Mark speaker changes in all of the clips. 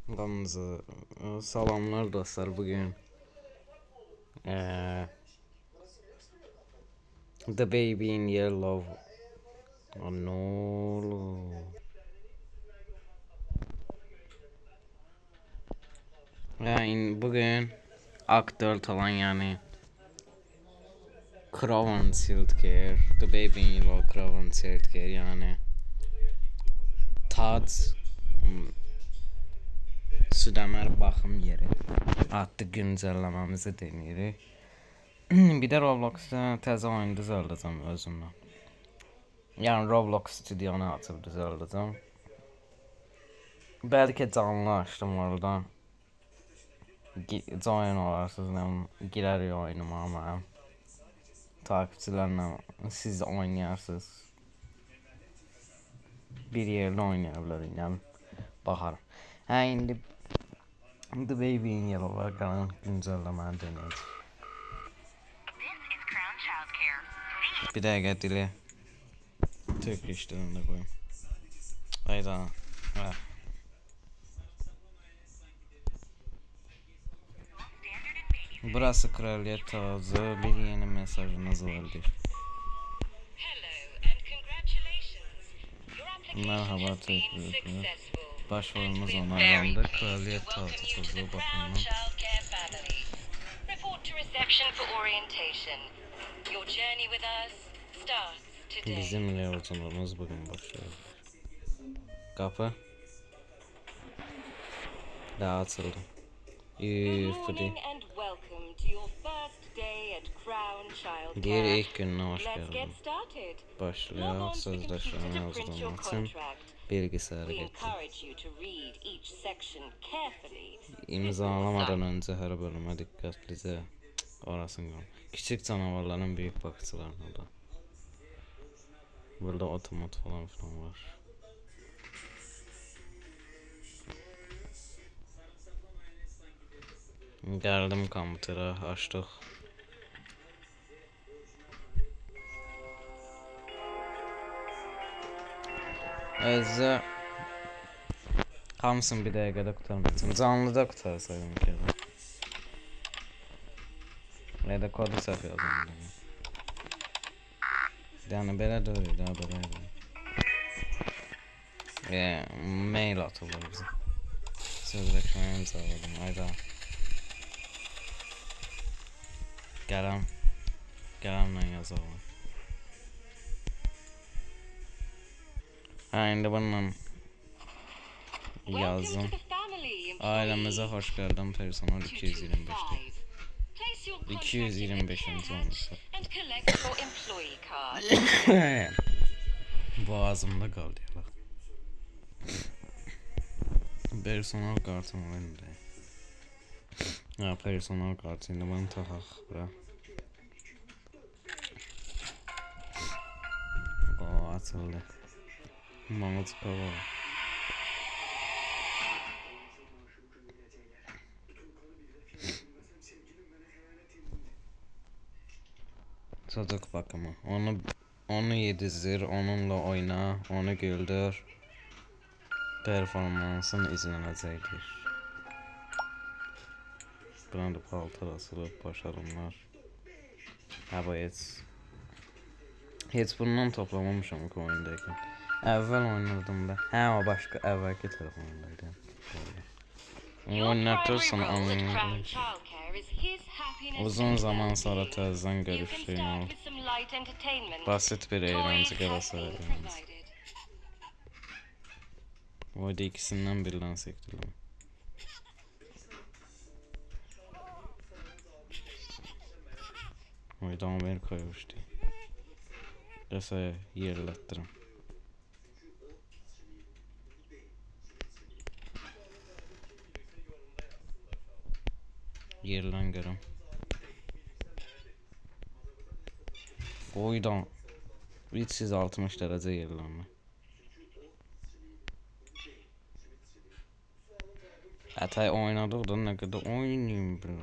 Speaker 1: Hamınıza salamlar dostlar. Bugün The Baby in Yellow. Ne olur. Yani bugün aktör olan yani Craven Healthcare, The Baby in Yellow Craven Healthcare yani Tac Südəmər baxım yeri adlı güncəlləməmizi deneyirik. Bir də Roblox'da təzə oyun düzəldəcəm özümlə. Yəni Roblox stüdyonu açıb düzəldəcəm. Bəlkə canlı açdım oradan. Join olarsınız, nə girərik oyunuma mənim. Takipçilərlə siz oynayarsınız. Bir yerdə oynaya bilərik, yəni baxarım. İndi The Baby in Yellow qalan güncəlləməni denəyəcək. Bir dəqiqə dili Turkish dilində qoyum. Hayda. Hə. Burası Kraliyet Tacı. Bir yeni mesajınız vardır. Merhaba Türkiye. Başvurumuz onaylandı. Kraliyet Tacı çocuğu bakımından. Bizim yolculuğumuz bugün başlıyor. Kapı daha açıldı. Fıdı. Diğer ilk gününe hoş geldin. Başlıyor sözleşme yazılmak için bilgisayarı getir. İmzalamadan önce her bölüme dikkatlice orasını gör. Küçük canavarların büyük bakıcılarına da. Burada otomat falan filan var. Geldim kompütere, açtık. Özü hamısını bir dəqiqədə qurtarmayacağım. Canlıda qutarsaydım ki. Ya da kodu səhv yazdım. Yəni belə deyil, daha belə deyil. Mail atılır bizə. Sözləşməyə imzaladım. Ayda. Qələmlə yazalım. İndi bununla yazdım. Ailəmizə xoş gəldin personel 225'te. 225. olmuşsa. Boğazımda kaldı ya. Personel kartım önünde. Ya personel kartıyla bana takak bura. O açıldı. Mamut kava. Çocuk bakımı. Onu yedizdir, onunla oyna, onu güldür. Performansın izlənəcəkdir. Buran da paltar asılıb, başarımlar. Bu heç bundan toplamamışam ki oyundayken. Əvvəl oynardım da. O başqa əvvəlki telefonundaydı. Oynatırsan anlayın. Uzun zaman sonra təzədən görüşdüyün ol. Basit bir eğlence gəlası eğlence. Oyda ikisindən birdən sektirdim. Oyda Amerika'ya uçtu. Qəsaya yerlətdirim. Yerlən görüm. Oydan 360 dərəcə yerlənmə. Hatay oynadık da ne kadar oynayayım bro.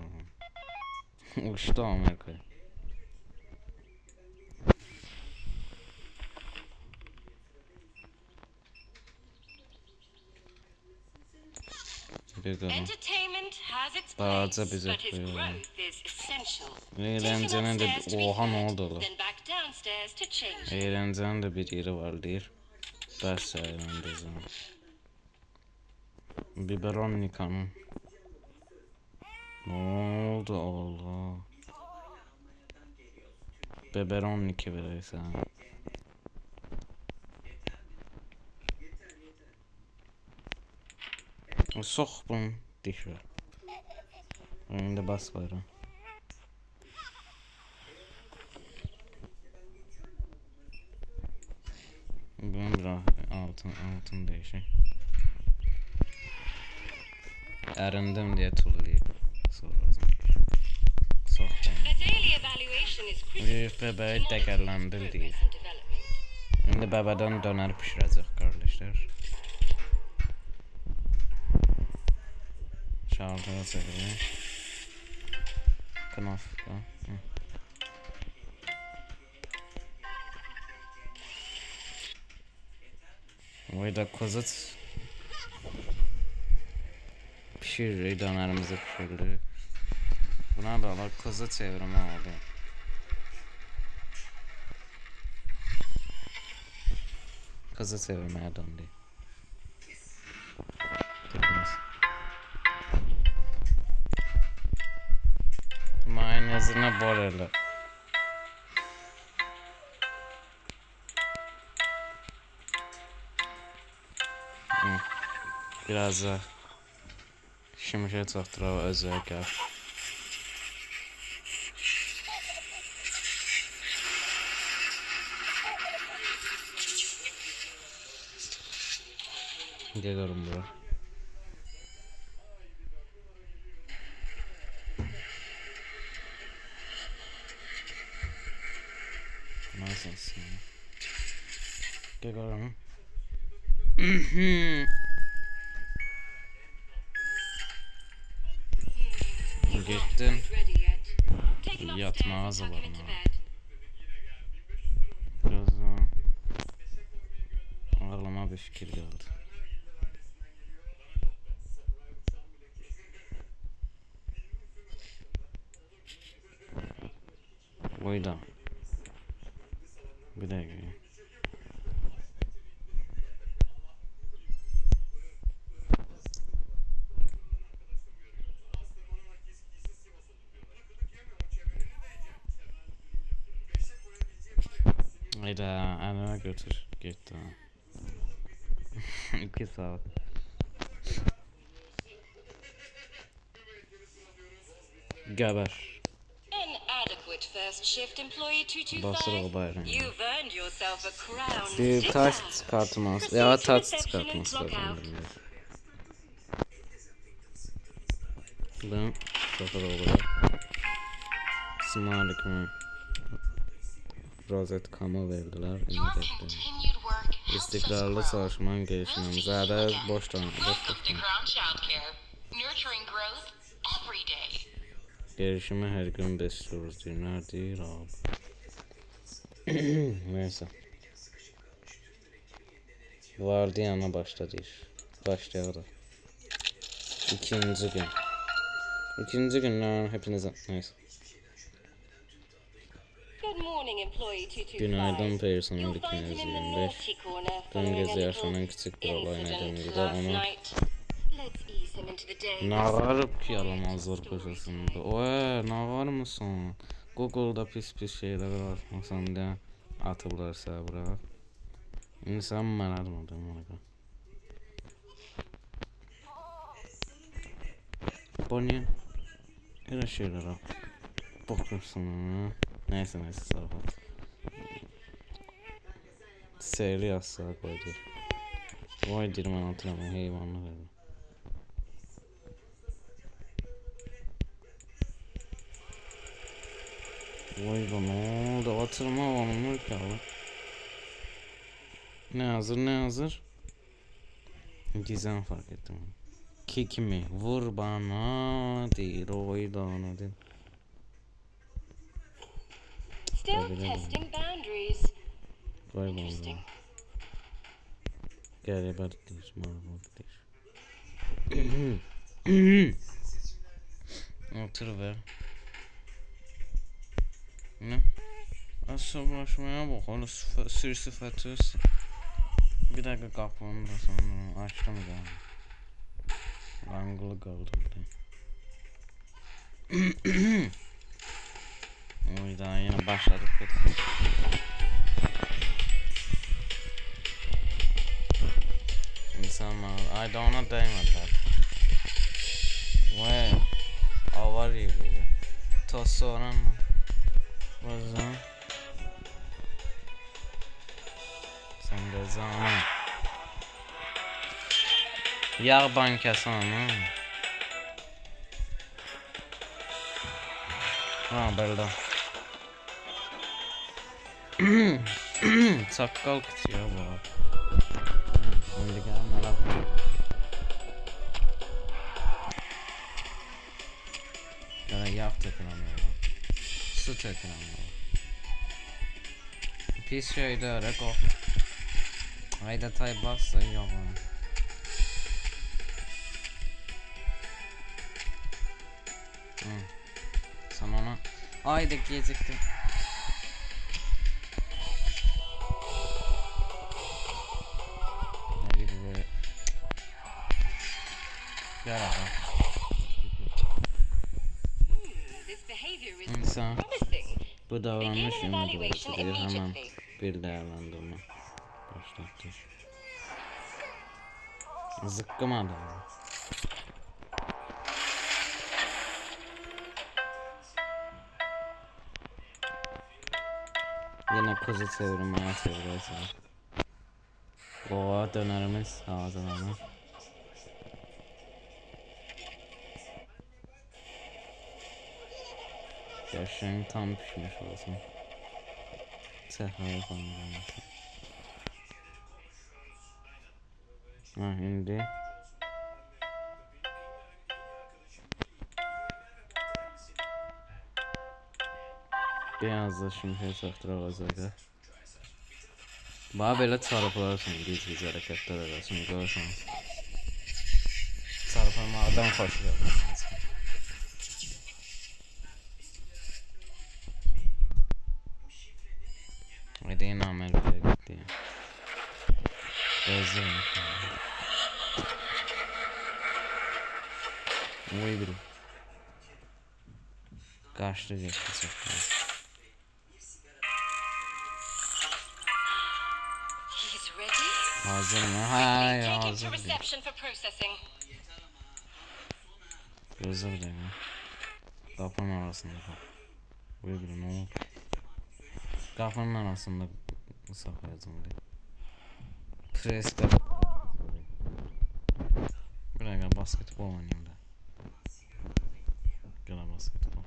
Speaker 1: Uçtu Amerika'ya. Bir kadın.
Speaker 2: Entertainment has its
Speaker 1: Dağıtsa
Speaker 2: place,
Speaker 1: bize
Speaker 2: but his
Speaker 1: koyuyor.
Speaker 2: growth is essential.
Speaker 1: Eğlencenin de
Speaker 2: Take him
Speaker 1: oha ne
Speaker 2: upstairs to
Speaker 1: oldu
Speaker 2: be
Speaker 1: lan?
Speaker 2: fed, then back downstairs to change him.
Speaker 1: Eğlencenin de bir yeri var deyir. Bəs eğlencesi. Biberonnikanın. Ne oldu Allah? Biberonniki vereysen. Sox bunu dişə. İndi bas var. Bunun biraz altın değişik. Ərindim deyə tullayıb. Sonra sox bunu.
Speaker 2: A daily evaluation is critical
Speaker 1: Bebeği
Speaker 2: to monitor his
Speaker 1: dəqiqələndir
Speaker 2: progress
Speaker 1: deyir.
Speaker 2: and development.
Speaker 1: İndi bəbədən dönər pişirəcək qardaşlar. Şartıya çevirir. Knofka. Vay da kozut. Pişirir, dönerimizi pişirir. Buna da bak kozu çevirme oldu. Kozu çevirmeye döndü. Dediniz. Mayonezine boreli. Biraz da şimşek çatdıra özəyə gəl. Geliyorum bura. Nasılsın? Geliyorum. Gittin. Yatmağa hazırlanma. Birazdan ağlama bir fikir geldi. Oyda. Bir dakika. Hayda, anneme götür. Gitti. 2 saat. Geber.
Speaker 2: Inadequate first shift employee
Speaker 1: Basır
Speaker 2: 225.
Speaker 1: o bayrağını.
Speaker 2: You've earned yourself a crown.
Speaker 1: Bir
Speaker 2: Sit
Speaker 1: taş
Speaker 2: down.
Speaker 1: çıkartması. Ya taş çıkartması
Speaker 2: Log
Speaker 1: lazım.
Speaker 2: out.
Speaker 1: Ben şaka da olacak. Smartlıkımı rozet kama verdiler.
Speaker 3: Your continued work helps us
Speaker 1: İstikrarlı
Speaker 3: grow.
Speaker 1: çalışmanın gelişimimize
Speaker 3: We'll see you
Speaker 1: de
Speaker 3: again.
Speaker 1: boştan.
Speaker 3: Welcome to Crown Childcare, nurturing growth every day.
Speaker 1: Gelişimi her gün besliyoruz. Günler değil abi. Neyse. Vardiyana başladı iş. Başlayalım. İkinci gün. İkinci günden hepinize neyse.
Speaker 2: Good morning, employee 225.
Speaker 1: Günaydın personel
Speaker 2: You'll find him in the
Speaker 1: 225.
Speaker 2: naughty corner
Speaker 1: Dün
Speaker 2: following a
Speaker 1: gece
Speaker 2: little
Speaker 1: yaşanan küçük bir olay
Speaker 2: incident
Speaker 1: nedeniyle
Speaker 2: last
Speaker 1: onu
Speaker 2: night. Let's ease him into the day.
Speaker 1: nağarıp ki yalamazlar koşasında. Oy nağar mısın? Google'da pis şeyler atmasan diye atırlarsa bırak. İnsan ben atmadım ona. Bu ne? Öyle şeyler al. Bakırsın. Neyse sağ ol. Seyri yazsa koydu. Vay dirmen hatırlamam heyvanlı verdim. Vay be ne oldu hatırlama olmuyor ki abi. Ne hazır? Gizem fark ettim. Kick mi? Vur bana değil oydu ona değil.
Speaker 2: Still testing boundaries.
Speaker 1: Vay
Speaker 2: Interesting.
Speaker 1: be. Gel bak değil. Marmut değil. Otur ver. Ne? Asablaşmaya bak onu sür sıfatı. Bir dakika kapağını da sonra açtım da. Rangılı kaldı burada. Oy daha yine başladık. İnsanlar ayda ona değmediler. Vay avar gibi. Toz soğan mı? O zaman sen de zaman yağ bankası mı? Ha böyle. Sakkal kıtıyor bu. Şimdi gelme lan. Ya yağ tökülamıyor. Su tökülamıyor. Pis şeyde öyle kok. Ayda tay bassa yok. Sen ona ayda geciktim. Ne gibi böyle. Gel abi.
Speaker 2: This behavior is
Speaker 1: İnsan
Speaker 2: promising.
Speaker 1: bu davranış
Speaker 2: Begin an
Speaker 1: yönünde
Speaker 2: evaluation
Speaker 1: gösteriyor. Hemen
Speaker 2: immediately.
Speaker 1: bir değerlendirme başlattı. Zıkkım adam. Yine kuzu çevirmeye çeviriyoruz. Oha dönerimiz hazırlanır. Gerçekten tam pişmiş olsun. Sehaya koyalım. Ha şimdi biraz da şimdi çaktıracağız. Bana böyle çarpılarsın, giz hareketler edersin, görürsünüz. Çarpılmadan hoş geldin. Hadi yine Amerika'ya gitti ya. Gözlerim. Uy bir. Kaçtı geçti çok fazla.
Speaker 2: He's ready.
Speaker 1: Hazır mı? Hayır
Speaker 2: Take him to
Speaker 1: hazır değil.
Speaker 2: reception for processing.
Speaker 1: Hazır değil mi? Kapının arasında kal. Uy bir ne oldu? Kapının arasında saklayacağım diye. Preska. Buraya basketbol oynayayım da. Gel basketbol.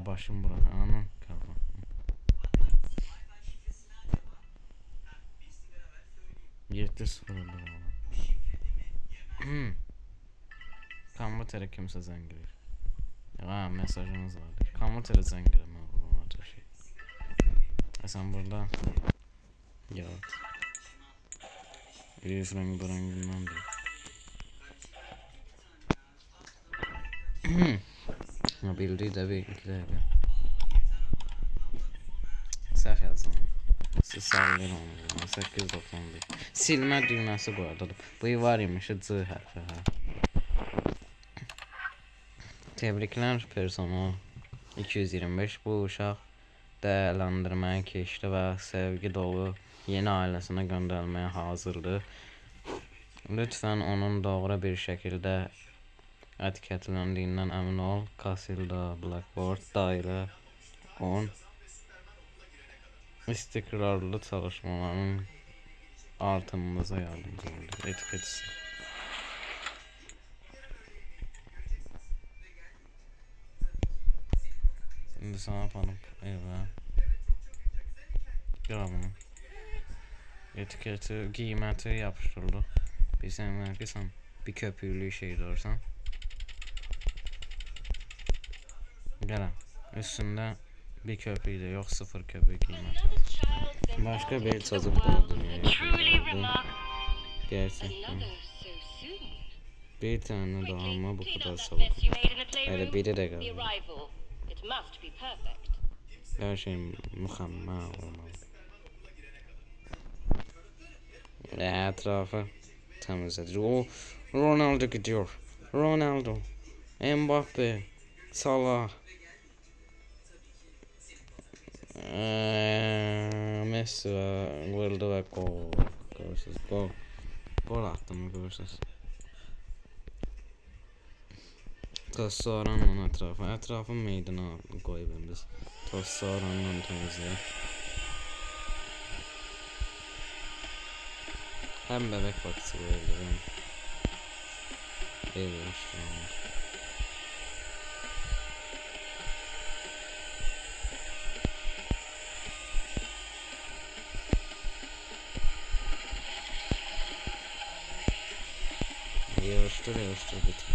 Speaker 1: Başım bura. Anam kalma. Yetti sıfır oldu valla. Kambutere kimse zengirir. Ya mesajımız vardır. Kambutere zengirime oğlum ateşi. Sen burada. Evet. Bir rengi bu renginden değil. Bildiği de benimki de öyle. Səhv yazdım. Siz sallayın onu. 891. Silmə düyməsi bu arada. Bu var imiş C hərfi. Tebrikler personel 225 bu uşaq değerlendirmeye keçdi və sevgi dolu yeni ailesine göndermeye hazırdır. Lütfen onun doğru bir şekilde etiketlendiğinden emin ol. Casilda Blackboard daire 10 istikrarlı çalışmaların artımımıza yardımcı olur. Etiketi. Şimdi sana yapalım. Evet. Gel bunu. Etiketi, giymeti yapıştırdı. Bir sen bir köpüğlü şey doğursan. Gel. Üstünde Bir köpüğü de yok, sıfır köpüğü kıymet. Başka bir çocuk bu dünyaya
Speaker 2: Truly
Speaker 1: geldi.
Speaker 2: remarkable.
Speaker 1: Gerçekten.
Speaker 2: Another so soon.
Speaker 1: Bir tane daha ama bu
Speaker 2: Clean
Speaker 1: kadar
Speaker 2: up that
Speaker 1: çabuk.
Speaker 2: mess you made in the playroom.
Speaker 1: Öyle biri de
Speaker 2: The
Speaker 1: geldi.
Speaker 2: arrival. It must be perfect.
Speaker 1: Her şey mükemmel olmalı. Etrafı temizledi. O Ronaldo gidiyor. Ronaldo. Mbappe. Salah. Messi vurdu ve gol. Görürsünüz. Gol. Gol attım görürsünüz. Tossaranın etrafı meydana koyup biz. Tossaranın temizliği. Hem bebek bakısı verilir hem ev oluşturulur. Yavaştır bitir.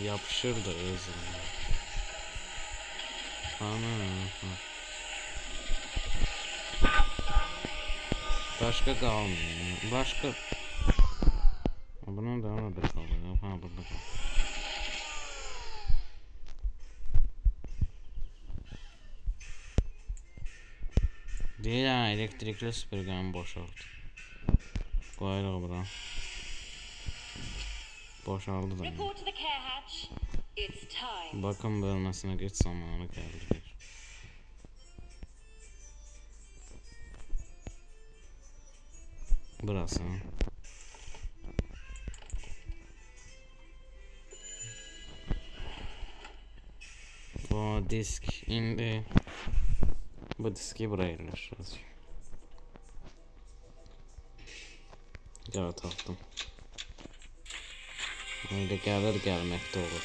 Speaker 1: Yapışır da özüm. Ana. Başka kalmıyor. Başka. Bunun da orada kalıyor. Ha burada kalıyor. Değil ha, elektrikli süpürgemi boşalt. Koyalım bura. Boşaldı da.
Speaker 2: Report to the care hatch. It's time.
Speaker 1: Bakım bölmesine geç zamanı geldi. Burası. Bu disk indi. Bu diski buraya yerleştireceğiz. Gel taktım. Öyle gelir gelmekte olur.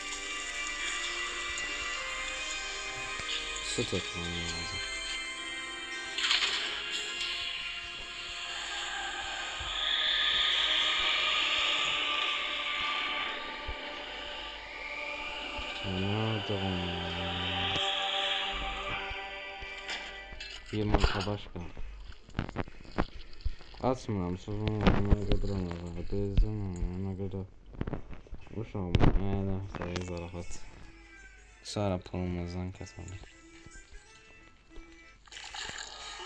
Speaker 1: Su tekmem lazım. Nerede bunlar? Bir marka başka. Açmıram, sözümü götüremem. Bezim, ona göre. Uşağım, sayı zarafat. Sonra pulumuzdan keselim.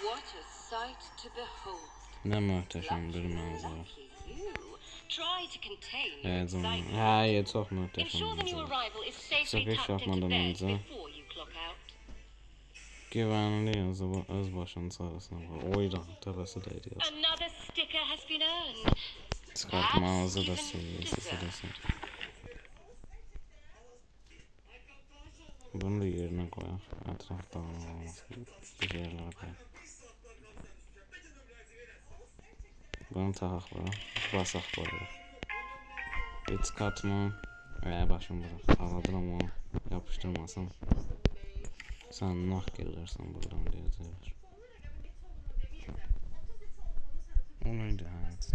Speaker 2: What a sight to behold.
Speaker 1: Ne muhteşem bir manzara.
Speaker 2: Lucky you. Try to contain your
Speaker 1: Evet canım.
Speaker 2: excitement.
Speaker 1: Hayır, çok muhteşem
Speaker 2: Ensure the new
Speaker 1: manzara.
Speaker 2: arrival is safely
Speaker 1: Çıkış
Speaker 2: tucked into
Speaker 1: yapmadan
Speaker 2: bed
Speaker 1: önce
Speaker 2: before you clock out.
Speaker 1: güvenli öz başının sarısına var. Oyran terası değdi yaz.
Speaker 2: Another sticker has been earned.
Speaker 1: Çıkartmanızı da
Speaker 2: Perhaps even
Speaker 1: seviyesi
Speaker 2: deserved.
Speaker 1: desin. Bunu da yerine koyar. Etrafta olmaz. Bir yerlere koyar. Bunu tahaklara basak koyar. Hiç katma. Başım bırak. Aladıram onu. Yapıştırmasam. Sen nah gelirsen buradan diyecekler. Onuydu hayat.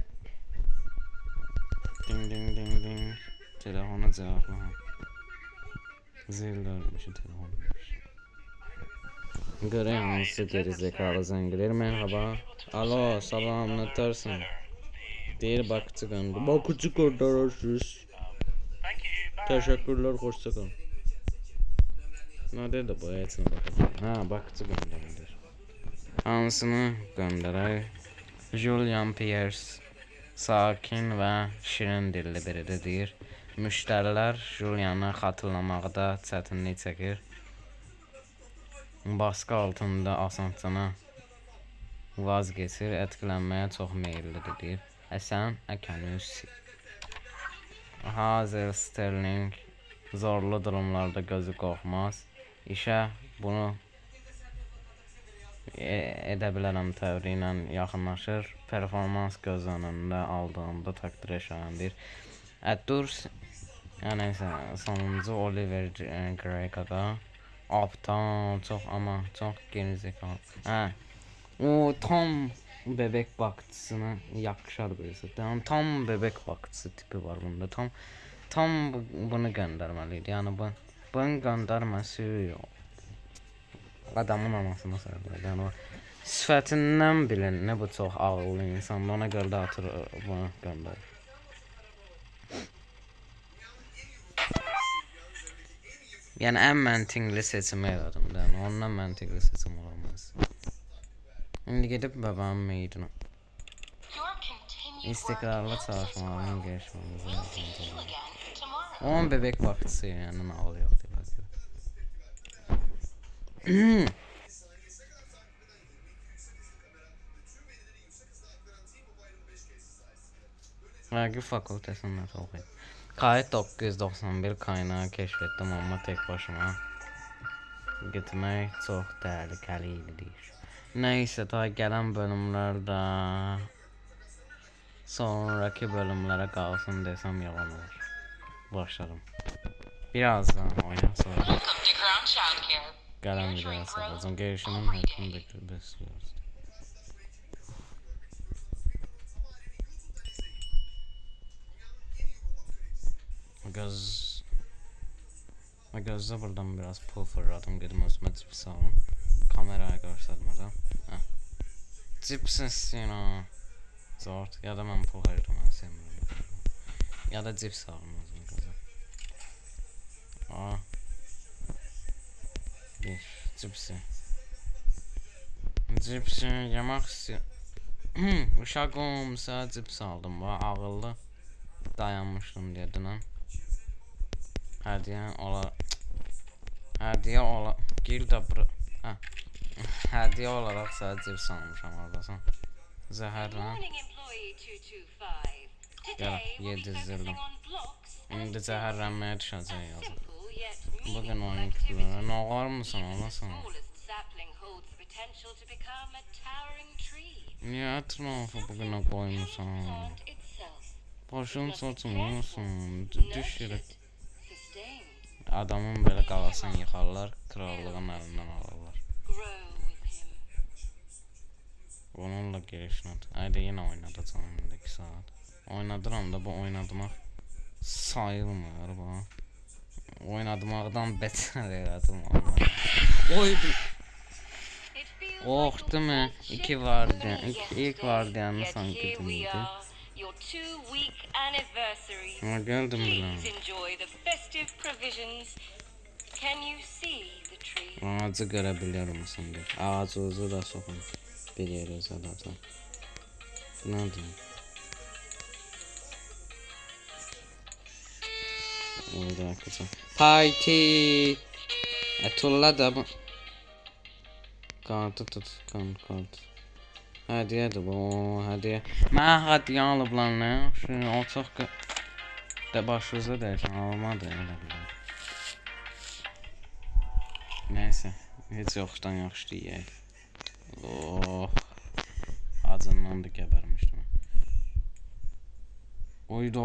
Speaker 1: Ding ding ding ding. Telefona cevapla. Zil dönmüş telefonmuş. Göre hansı gerizekalı zengiler merhaba. Alo salam ne dersin? Değil bakıcı gönderdi. Bakıcı gönderirsiz. Teşekkürler hoşçakalın. Ne dedi bu etine bakacağım. Ha bakıcı gönderir. Hansını gönderer. Julian Pierce sakin ve şirin dilli biridir. Müştərilər Julian'ı xatırlamaqda çətinlik çəkir. Baskı altında asanlıqla vazgeçir, etkilənməyə çox meyillidir. Sən Əkanus. Hazır Sterling zorlu durumlarda gözü qorxmaz. İşə bunu edə bilərəm təvri ilə yaxınlaşır. Performans göz önündə aldığında təqdir şayandır. Durs yani sonuncu Oliver Grego'da aptal çok ama çok gerizekalı. Ha. O tam bebek bakıcısına yakışar birisi. Yani tam bebek bakıcısı tipi var bunda. Tam bunu göndermeliydi. Yani bunun göndermesi yok. Adamın anasını sayılır. Yani o sifətindən bilinir bu çox ağıllı insan. Ona görə də atır bunu göndərir. Yani en məntiqli seçimi elədim də. Yəni ondan məntiqli seçim olamaz. İndi gedib bebeğin meydini.
Speaker 3: Your continued
Speaker 1: İstikrarlı
Speaker 3: work helps us
Speaker 1: çalışmaların
Speaker 3: grow.
Speaker 1: gelişmemizi
Speaker 3: We'll see you
Speaker 1: lazım.
Speaker 3: again tomorrow.
Speaker 1: Onun bebek bakıcısı yani ağlı yok diye. Vergi fakültesinde okuyayım. Kayıt 991 kaynağı keşfettim ama tek başıma gitmek çok tehlikeliydi deyir. Neyse daha gelen bölümlerde sonraki bölümlere kalsın desem yalan olur. Başlarım. Birazdan oynar sonra
Speaker 3: Welcome to Crown Childcare.
Speaker 1: gelen videoya sarılacağım. Gelişimin hakkını besliyoruz. Gözde buradan biraz pul fırladım. Dedim özüme cips alım. Kameraya göstermeden. Cips istiyorsun ha. Zor. Ya da ben pul ayırdım. Ben sevmiyorum. Ya da cips alım özüme gözde. Bir cipsi. Cipsi yemek istiyorum. Uşağım sana cips aldım. Bu ağıllı. Dayanmıştım dedin. Hediye gir de bura. Hediye olarak sana cips almışam oradasın. Zəhər lan.
Speaker 2: Morning, employee 225.
Speaker 1: Gel,
Speaker 2: Today we'll be
Speaker 1: yedizdirdim.
Speaker 2: focusing on blocks and
Speaker 1: İndi zəhərlənməyə düşəcək yazır.
Speaker 2: simple yet
Speaker 1: Bugün
Speaker 2: meaningful
Speaker 1: oyun
Speaker 2: activities.
Speaker 1: kütlələri. Ne var mısın
Speaker 2: Even the
Speaker 1: olasın?
Speaker 2: smallest sapling holds the potential to become a towering tree.
Speaker 1: Niye etrafı bugüne
Speaker 2: From
Speaker 1: koymuşsun?
Speaker 2: the plant itself.
Speaker 1: Başın
Speaker 2: Must be
Speaker 1: saçmıyorsun.
Speaker 2: careful,
Speaker 1: Düşürük.
Speaker 2: nurtured, sustained.
Speaker 1: Adamın böyle kafasını yıkarlar. Krallığın elinden alırlar.
Speaker 2: Grow with him.
Speaker 1: Onunla gelişin at. Haydi yine oynatacağım önündeki saat. Oynadıram da bu oynadımaq sayılmır bu. Oynadımaqdan beter elədim onu. Oy.
Speaker 2: It feels
Speaker 1: Oh,
Speaker 2: like
Speaker 1: değil mi?
Speaker 2: your first
Speaker 1: İki
Speaker 2: shift
Speaker 1: vardı.
Speaker 2: was only
Speaker 1: İlk
Speaker 2: yesterday,
Speaker 1: vardiyanı
Speaker 2: yet
Speaker 1: sanki
Speaker 2: here we
Speaker 1: dinledi.
Speaker 2: are, your 2-week anniversary.
Speaker 1: Ama geldim bile.
Speaker 2: Please enjoy the festive provisions. Can you see the tree?
Speaker 1: Ağacı görebiliyor musun diye. Ağacınızı da sokun. Bir yere zaten. Ne diyeyim? Orada arkadaşlar. Party. Tulla da bu. Kartı tut. Kart. Hediye bu. Hediye. Mən hediye alıp lan ne? Şu o çok de başınıza değişen almadı elə bilir. Neyse. Heç yoxdan yaxşı yeyək. Oh. Acından da gəbərmişdim. Oyda.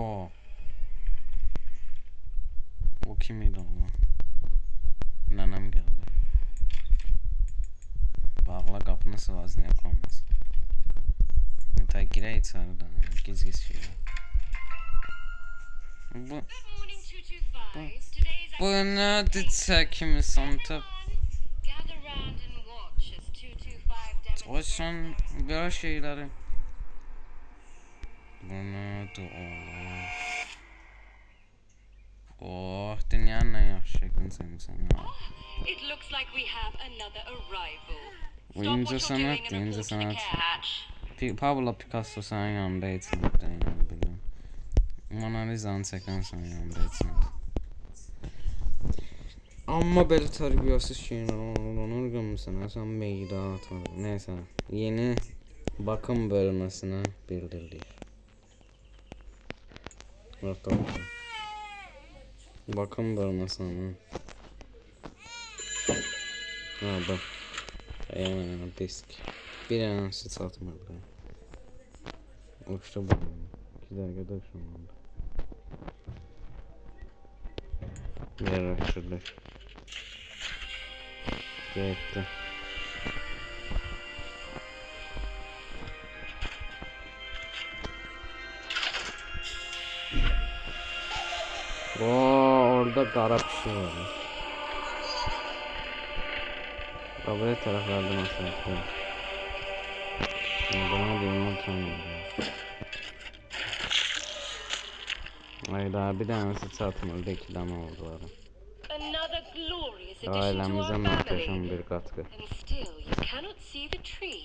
Speaker 1: O kim idi Allah? Nənəm gəldi. Bağla qapını sıvazlıya qoymaz. Ta girək içəri də. Giz şeylər. Bu
Speaker 2: Good morning, 225. Today's
Speaker 1: bu nədir çəkimi santı?
Speaker 2: gather round and watch as 225
Speaker 1: O
Speaker 2: demonstrates.
Speaker 1: son böyle şeyləri. Bu nədir Allah? Oh, dünyanın ən yaxşı şəklini sevmişəm ya.
Speaker 2: It looks like we have another arrival.
Speaker 1: Bu
Speaker 2: Stop
Speaker 1: incə
Speaker 2: what you're doing
Speaker 1: sənət,
Speaker 2: and
Speaker 1: incə
Speaker 2: report to the
Speaker 1: sənət.
Speaker 2: care hatch.
Speaker 1: Pablo Picasso sənin yanında içində yəni bilirəm. Mona Lisa'nı çəkən sənin yanında içində. Amma belə tərbiyəsiz şeylər olur qımsın, sən meyda atar. Neyse, yeni bakım bölmesine bildirdik. Bakalım. Bakım bölmesine. Ha bak. Disk. Bir an sıçratmır buraya. Uçtu bu. 2 dakikada şunlandı. Yerleştirdik. Gitti. Orada qara bir şey var. Qabaya tərəflərdə məsələn. Bana deyim tanımıyorum. Ayda bir tanesi çatmadı, 2 tane oldu ara.
Speaker 2: Another glorious addition to
Speaker 1: Ailemize
Speaker 2: our
Speaker 1: muhteşem
Speaker 2: family.
Speaker 1: bir katkı.
Speaker 2: And still, you cannot see the tree.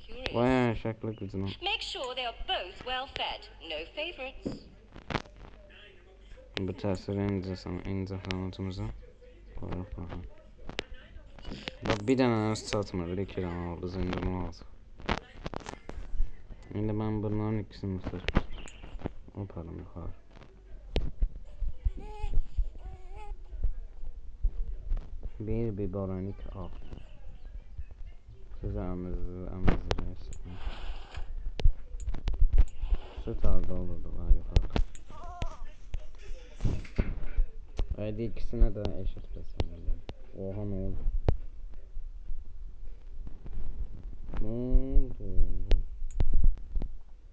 Speaker 2: Curious.
Speaker 1: Vay şaklı gücünü.
Speaker 2: Make sure they are both well fed. No favorites.
Speaker 1: Bu təsviri incə sanatımıza qoyaq baxın. Bak bir dənə nasıl çatmır, 2 dənə oldu, zindana oldu. İndi mən bunların ikisini aparım yuxarı. Bir biberonik al. Size emizdireyim. Süt aldı olurdu var yukarıda. Haydi ikisine de eşit besinler. Oha ne oldu? Ne oldu?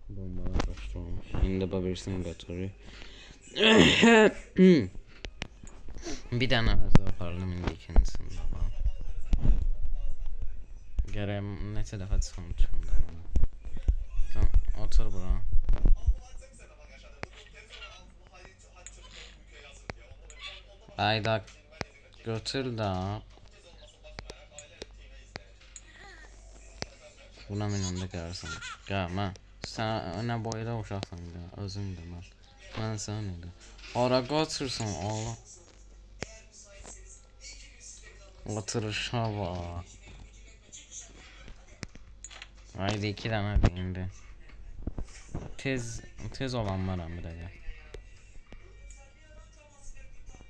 Speaker 1: Bombalar başlamış. Şimdi birisini götürüyor. Bir tane hızlı apardım indi ikincisini de bana. Gələm neçə dəfə çıxmışam da bana. Sen otur bura. Ayda götür da. Buna minəndə gəlirsən. Gəlmə. Sən nə boyda uşaqsan da, özün də mən. Mən sən idi. Ora qaçırsan Allah. Oturuşa bak. Haydi 2 tane de indi. Tez olan var bir de.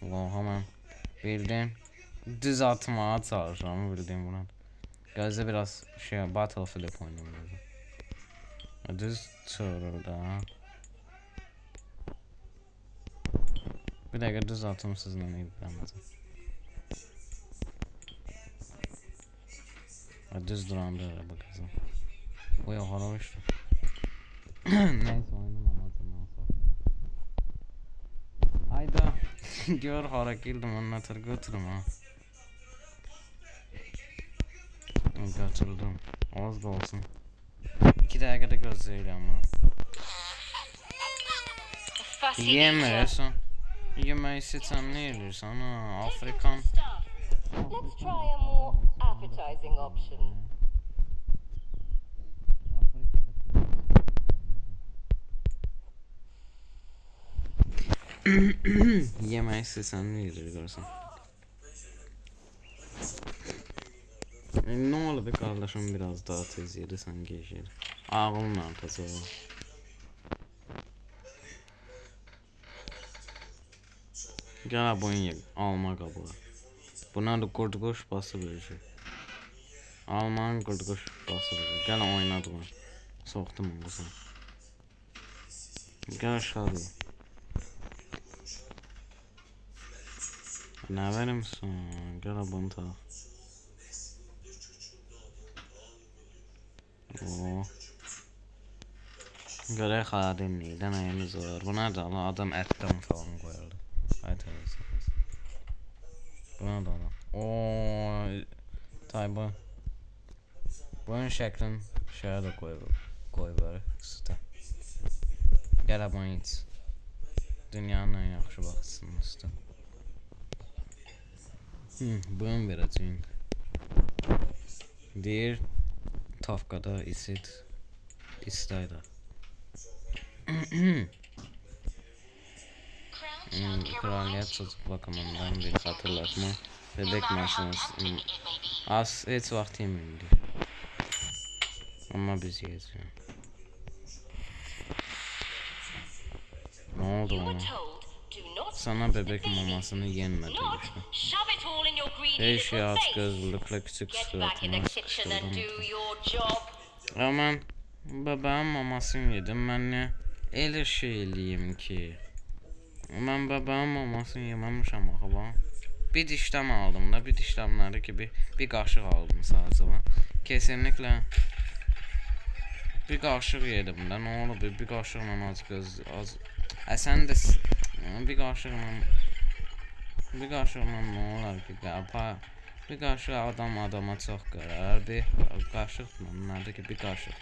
Speaker 1: Oha mən bildim. Düz atmağa çalışıram bildim bunu. Gözde biraz şey Battlefield oynuyorum. Düz çığırır da. Bir dakika düz atım sizinle ne bilemezim. Düz duranda öyle bakacağım. Bu ya haramıştı. Neyse oyunun amacından sonra. Ayda gör hara girdim onun atar götürüm ha. Kaçırdım. Az da olsun. 2 dakikada gözleyeceğim bunu.
Speaker 2: Fussy
Speaker 1: Yemiyorsun. Yemeği seçen ne yerlersen ha Afrikan.
Speaker 2: Let's try a more appetizing option.
Speaker 1: Yemeği seçen ne yerler görsen. Ne olur be kardeşim biraz daha tez yedi sen geçir. Ağımla tez o. Gel boyun ye alma kabuğu. Buna da kurtuluş bası verecek. Alman kurtuluş bası verecek. Gel oynadı bunu. Soktum onu sen. Gel aşağıya. Ne verim misin? Gel bunu tak. Göre xadim neyden ayımız var. Buna da adam etten falan koyardı. Haydi buna da adam. Ooo Tayba. Bunun şeklin şeye de koy böyle üstə. Gələ bunu iç. Dünyanın en yaxşı vaxtısının üstə. Bunun verəcəyim. Deyir Tafkada İstayda. Kraliyet çocuk bakımından bir hatırlatma. Bebek maşinası. Az heç vaxt yemirdi. Ama biz yiyeceğiz. Ne oldu ona? Sana bebek mamasını yenme demiştim. Her şey aç gözlükle küçük suratına sıkıştırdım. Aman bebeğin mamasını yedim ben ne elə şey eləyim ki. Ben bebeğin mamasını yememişim axı. Bir dişləm aldım da bir dişləmləri gibi bir qaşıq aldım sadece. Kesinlikle bir qaşıq yedim də ne olur bir qaşıqla az göz az. Sən də Bir qaşıqla nə olar ki, bir qaşıq adam adama çox qərar, bir qaşıqla nədir ki, bir qaşıq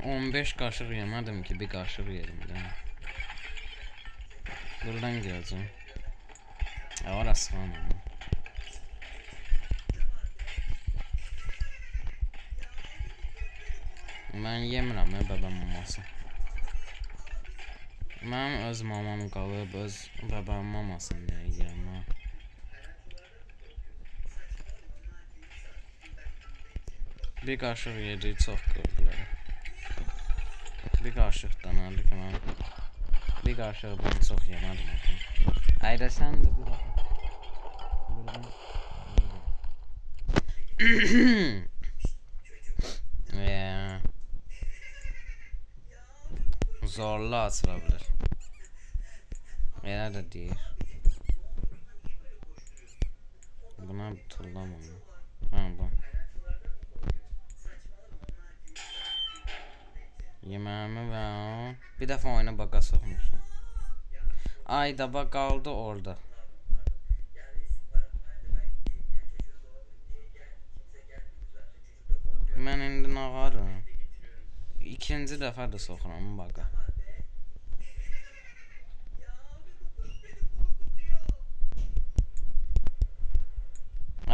Speaker 1: 15 qaşıq yemədim ki, bir qaşıq yedim də. Buradan gələcəm. Orası var ama. Mən yemirəm bəbəm maması. Mənim öz mamam qalıb, öz bəbəm mamasını yeyirəm. Bir qaşıq yedi, çox qırdılar. Bir qaşıqdan aldı ki, mən bir qaşıqdan çox yemədim. Ayda sən də bir bax. Buradan. Zorla açıla bilir. Elə də deyir. Buna bir tullamam. Ha, bu. Yeməğimi və bir dəfə oyuna baqa soxmuşum. Ay da bax qaldı orada. Mən indi nağarım. İkinci dəfə də soxuram baqa.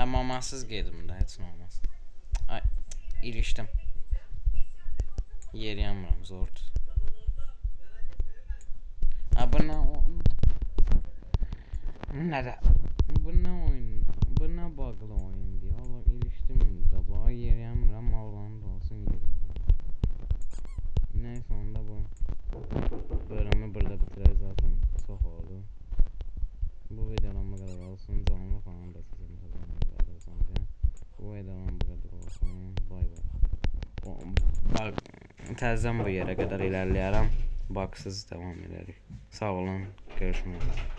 Speaker 1: Mamasız gedim də, heç nə olmaz. Ay, ilişdim. Yeriyamıram, zordur. Bu nə oyun? Nədə? Bu nə oyun? Bu nə bağlı oyun deyə. Allah ilişdim də, bax yeriyamıram, Allah'ın da olsun yeriyamıram. Neyse onda bu bölümü burada bitirək zaten, çox oldu. Bu videodan bu kadar olsun, canlı falan da sizin bu videodan bu kadar olsun, bay bay. Bak, təzədən bu yerə qədər ilerləyərəm, baksız devam edərik. Sağ olun, görüşmək üzere.